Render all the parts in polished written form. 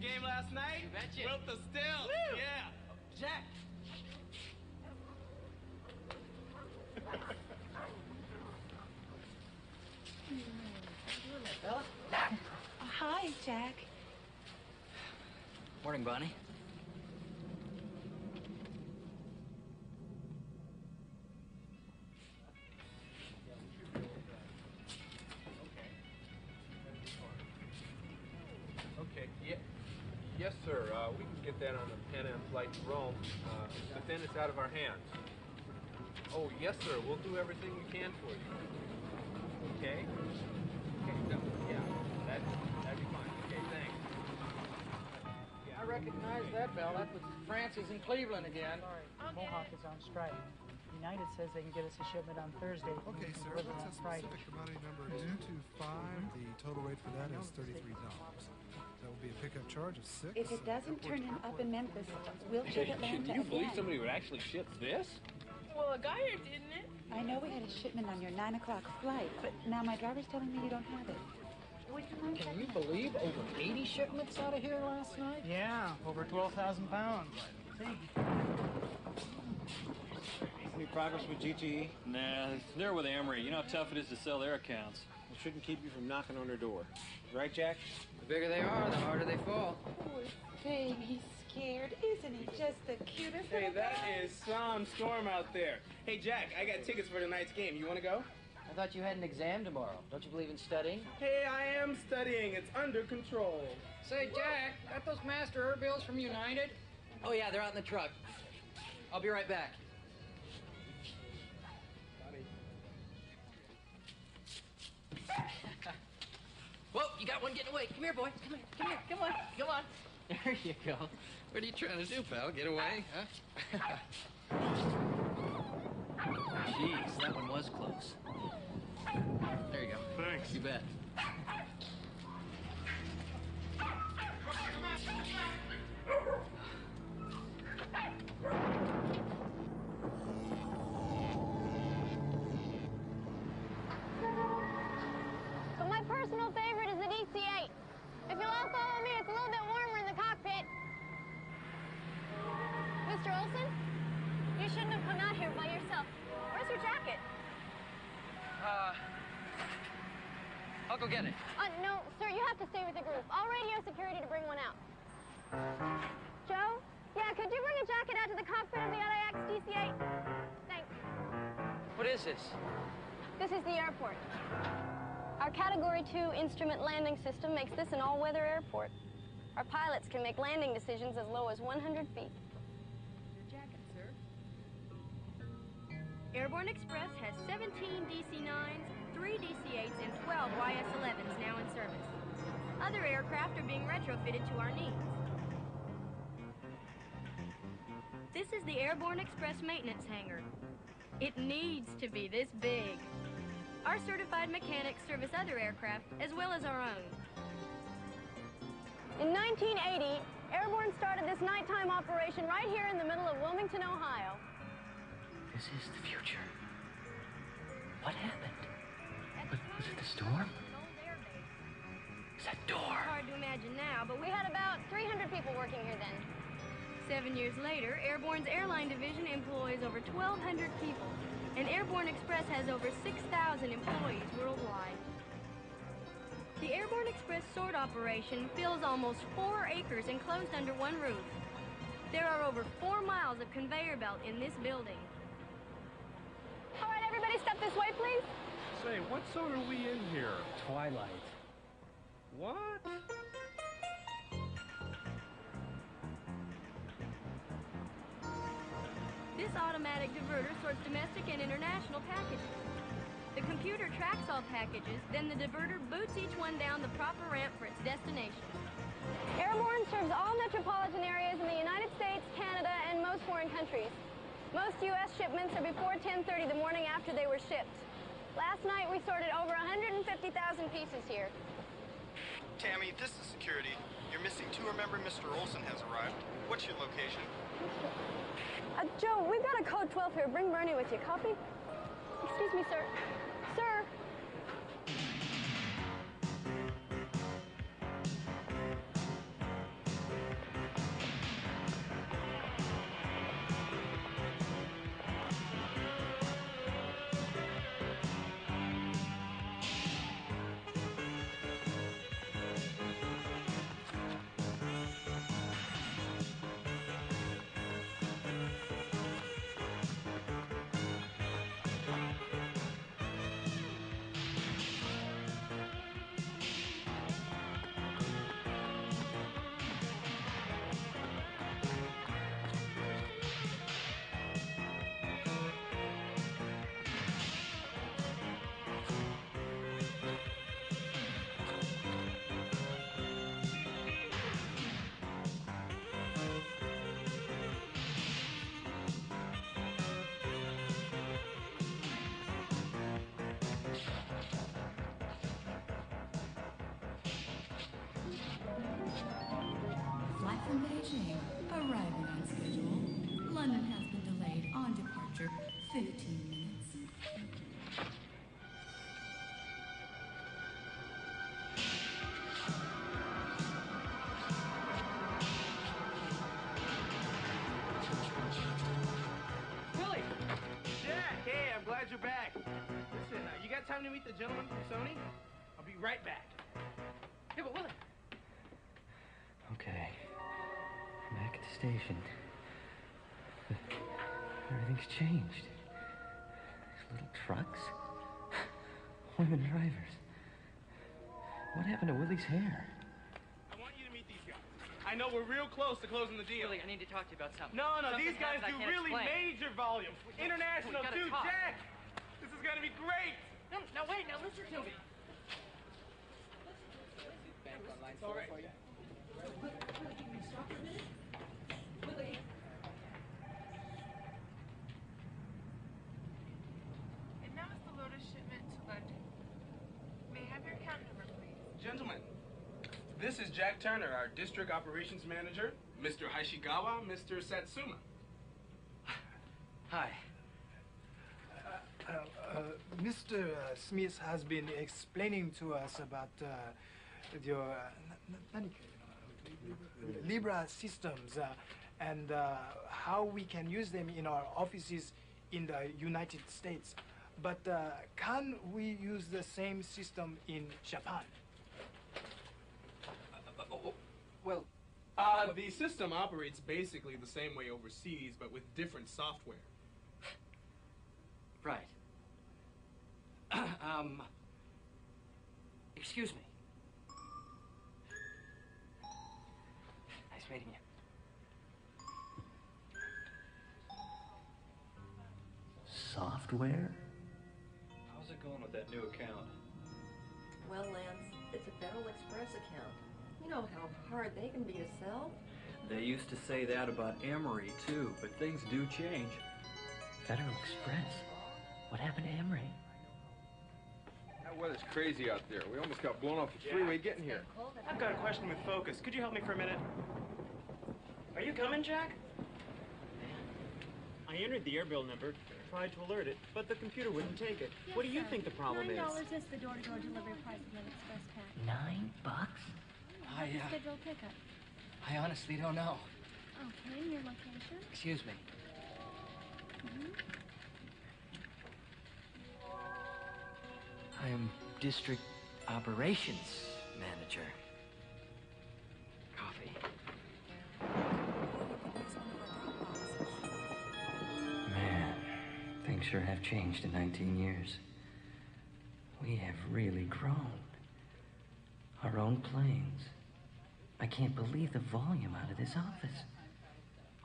game last night? You betcha. Broke the stills. Woo! Yeah. Jack. Bella? Hi, Jack. Morning, Bonnie. Okay. Yes, sir. We can get that on a Pan Am flight to Rome, but then it's out of our hands. Oh, yes, sir. We'll do everything we can for you. Okay? Okay, no, yeah, that'd be fine. Okay, thanks. I recognize that bell. That was Francis in Cleveland again. Sorry, Mohawk is on strike. United says they can get us a shipment on Thursday. Okay, sir, that's a specific commodity number 225. The total rate for that is $33. That will be a pickup charge of 6. If it doesn't turn in up in Memphis, we'll check Atlanta Can you believe again. somebody would actually ship this? Well, a guy here didn't it? I know we had a shipment on your 9 o'clock flight, but now my driver's telling me you don't have it. Would you mind Can checking? you believe over 80 shipments out of here last night? Yeah, over 12,000 pounds. Any progress with GTE? Nah, they're with Emery. You know how tough it is to sell their accounts. It shouldn't keep you from knocking on their door. Right, Jack? The bigger they are, the harder they fall. Poor thing, he's scared. Isn't he just the cutest Hey, little that guy? is some storm out there. Hey, Jack, I got tickets for tonight's game. You want to go? I thought you had an exam tomorrow. Don't you believe in studying? Hey, I am studying. It's under control. Say, Jack, got those master air bills from United? Oh, yeah, they're out in the truck. I'll be right back. Whoa, you got one getting away. Come here, boy. Come here, come here, come on, come on. There you go. What are you trying to do, pal? Get away, huh? Jeez, that one was close. There you go. Thanks. You bet. But my personal favorite is the DC-8. If you'll all follow me, it's a little bit warmer in the cockpit. Mr. Olson, you shouldn't have come out here by yourself. Where's your jacket? I'll go get it. No, sir, you have to stay with the group. I'll radio security to bring one out. Joe? Yeah, could you bring a jacket out to the cockpit of the LAX DC-8? Thanks. What is this? This is the airport. Our Category 2 instrument landing system makes this an all-weather airport. Our pilots can make landing decisions as low as 100 feet. Your jacket, sir. Airborne Express has 17 DC-9s, 3 DC-8s, and 12 YS-11s now in service. Other aircraft are being retrofitted to our needs. This is the Airborne Express maintenance hangar. It needs to be this big. Our certified mechanics service other aircraft as well as our own. In 1980, Airborne started this nighttime operation right here in the middle of Wilmington, Ohio. This is the future. What happened? Was it the storm? Is that door? Hard to imagine now, but We had about 300 people working here then. 7 years later, Airborne's airline division employs over 1,200 people, and Airborne Express has over 6,000 employees worldwide. The Airborne Express sort operation fills almost 4 acres enclosed under one roof. There are over 4 miles of conveyor belt in this building. All right, everybody step this way, please. Say, what zone are we in here? Twilight. What? This automatic diverter sorts domestic and international packages. The computer tracks all packages, then the diverter boots each one down the proper ramp for its destination. Airborne serves all metropolitan areas in the United States, Canada, and most foreign countries. Most U.S. shipments are before 10:30 the morning after they were shipped. Last night, we sorted over 150,000 pieces here. Tammy, this is security. You're missing 2. Remember, Mr. Olson has arrived. What's your location? Joe, we've got a code 12 here. Bring Bernie with you. Copy? Excuse me, sir. Sir. shame. Arriving on schedule. London has been delayed on departure 15 minutes. Willie! Jack, hey, I'm glad you're back. Listen, you got time to meet the gentleman from Sony? I'll be right back. Hey, but Willie. Okay. Back at the station. Everything's changed. These little trucks. Women drivers. What happened to Willie's hair? I want you to meet these guys. I know we're real close to closing the deal. Willie, I need to talk to you about something. No, Something these guys happened I do can't really explain. major volume. International, gotta too, talk. Jack! This is gonna be great! No, now wait, now listen to me. It's all right. And now is the Lotus shipment to London. May I have your account number, please? Gentlemen, this is Jack Turner, our district operations manager, Mr. Hashigawa, Mr. Satsuma. Hi. Mr. Smith has been explaining to us about your Libra systems and how we can use them in our offices in the United States. But can we use the same system in Japan? Well, the system operates basically the same way overseas, but with different software. Right. Excuse me. Nice meeting you. Software? How's it going with that new account? Well, Lance, it's a Federal Express account. You know how hard they can be to sell? They used to say that about Emery, too, but things do change. Federal Express? What happened to Emery? That weather's crazy out there. We almost got blown off the freeway getting here. I've got a question with Focus. Could you help me for a minute? Are you coming, Jack? I entered the airbill number, tried to alert it, but the computer wouldn't take it. What do you think the problem is? $9 is the door-to-door delivery price of an express pack. $9? Scheduled pickup. I honestly don't know. Okay, and your location? Excuse me. I am district operations manager. Coffee. Man, things sure have changed in 19 years. We have really grown. Our own planes. I can't believe the volume out of this office.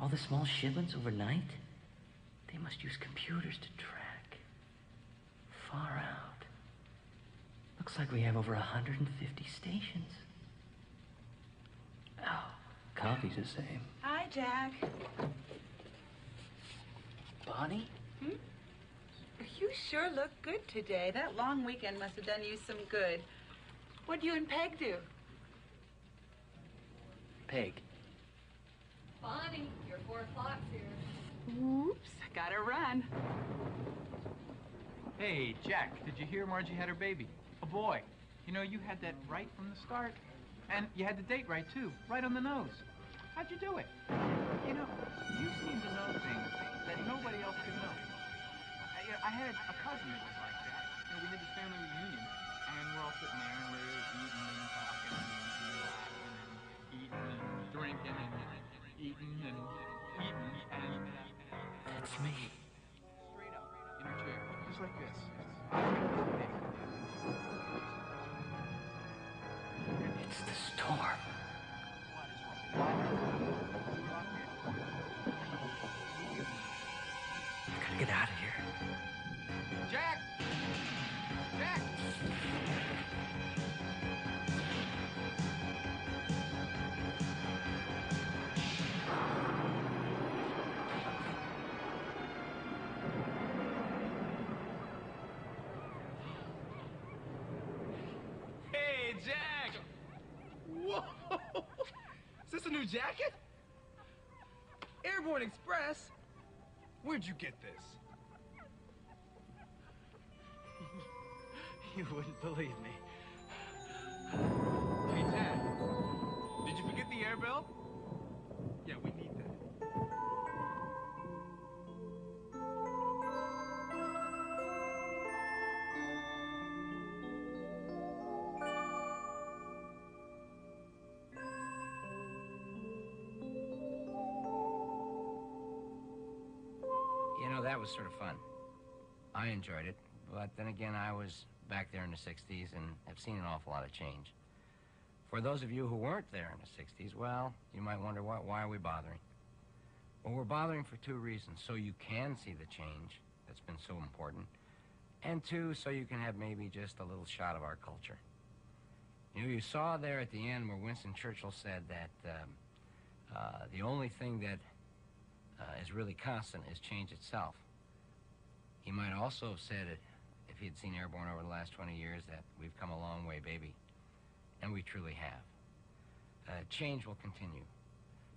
All the small shipments overnight. They must use computers to track. Far out. Looks like we have over 150 stations. Oh, coffee's the same. Hi, Jack. Bonnie? You sure look good today. That long weekend must have done you some good. What'd you and Peg do? Peg. Bonnie, your 4 o'clock's here. Oops, gotta run. Hey, Jack, did you hear Margie had her baby? A boy. You know, you had that right from the start. And you had the date right, too. Right on the nose. How'd you do it? You know, you seem to know things that nobody else could know. I had a cousin that was like that. You know, we had this family reunion, and we're all sitting there, and we're eating and talking and laughing and eating and drinking and eating and eating and... That's me. Straight up, in her chair, just like this. It's the storm. I gotta get out of here. Jack! Jack! Hey, Jack! Whoa! Is this a new jacket? Airborne Express? Where'd you get this? You wouldn't believe me. Hey, Dad, did you forget the air bell? Yeah, we need that. You know, that was sort of fun. I enjoyed it, but then again, I was back there in the 60s and have seen an awful lot of change. For those of you who weren't there in the 60s, well, you might wonder, why are we bothering? Well, we're bothering for two reasons. So you can see the change that's been so important, and two, so you can have maybe just a little shot of our culture. You know, you saw there at the end where Winston Churchill said that the only thing that is really constant is change itself. He might also have said it, if he had seen Airborne over the last 20 years, that we've come a long way, baby. And we truly have. Change will continue.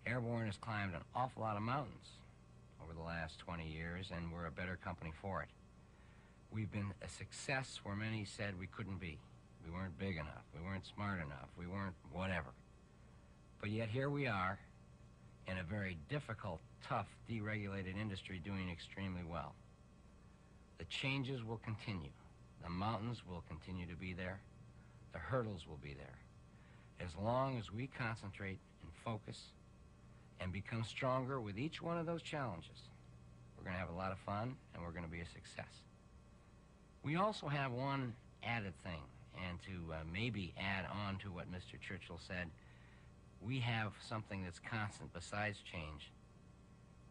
Airborne has climbed an awful lot of mountains over the last 20 years, and we're a better company for it. We've been a success where many said we couldn't be. We weren't big enough. We weren't smart enough. We weren't whatever. But yet here we are in a very difficult, tough, deregulated industry doing extremely well. The changes will continue. The mountains will continue to be there. The hurdles will be there. As long as we concentrate and focus and become stronger with each one of those challenges, we're going to have a lot of fun and we're going to be a success. We also have one added thing, and to maybe add on to what Mr. Churchill said, we have something that's constant besides change,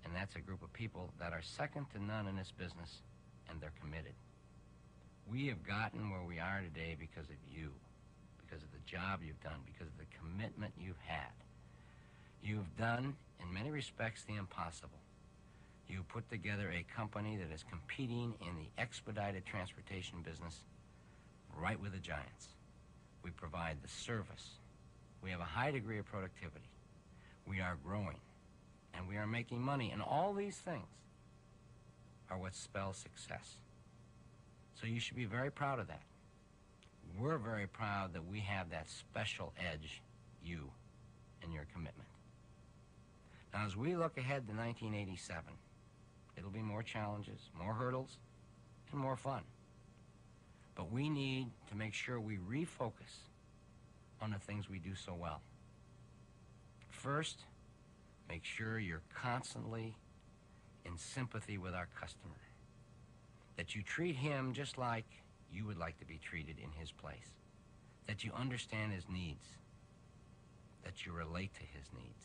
and that's a group of people that are second to none in this business, and they're committed. We have gotten where we are today because of you, because of the job you've done, because of the commitment you've had. You've done, in many respects, the impossible. You put together a company that is competing in the expedited transportation business right with the giants. We provide the service. We have a high degree of productivity. We are growing, and we are making money, and all these things are what spells success. So you should be very proud of that. We're very proud that we have that special edge, you, and your commitment. Now, as we look ahead to 1987, it'll be more challenges, more hurdles, and more fun. But we need to make sure we refocus on the things we do so well. First, make sure you're constantly in sympathy with our customer, that you treat him just like you would like to be treated in his place, that you understand his needs, that you relate to his needs,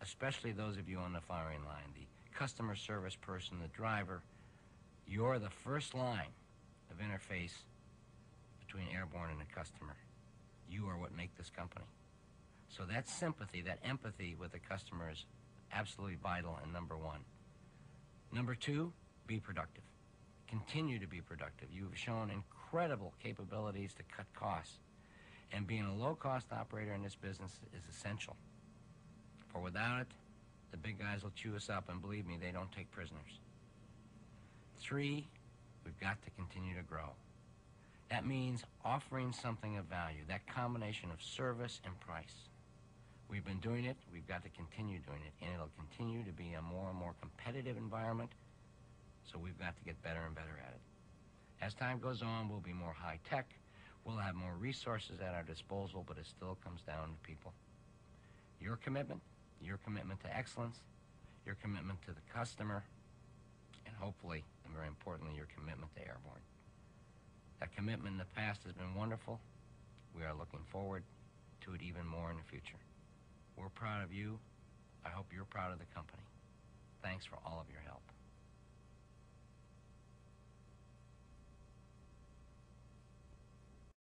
especially those of you on the firing line, the customer service person, the driver. You're the first line of interface between Airborne and the customer. You are what make this company. So that sympathy, that empathy with the customer is absolutely vital and number one. Number two, be productive. Continue to be productive. You've shown incredible capabilities to cut costs, and being a low-cost operator in this business is essential. For without it, the big guys will chew us up, and believe me, they don't take prisoners. Three, we've got to continue to grow. That means offering something of value, that combination of service and price. We've been doing it, we've got to continue doing it, and it'll continue to be a more and more competitive environment, so we've got to get better and better at it. As time goes on, we'll be more high-tech, we'll have more resources at our disposal, but it still comes down to people. Your commitment to excellence, your commitment to the customer, and hopefully, and very importantly, your commitment to Airborne. That commitment in the past has been wonderful. We are looking forward to it even more in the future. We're proud of you. I hope you're proud of the company. Thanks for all of your help.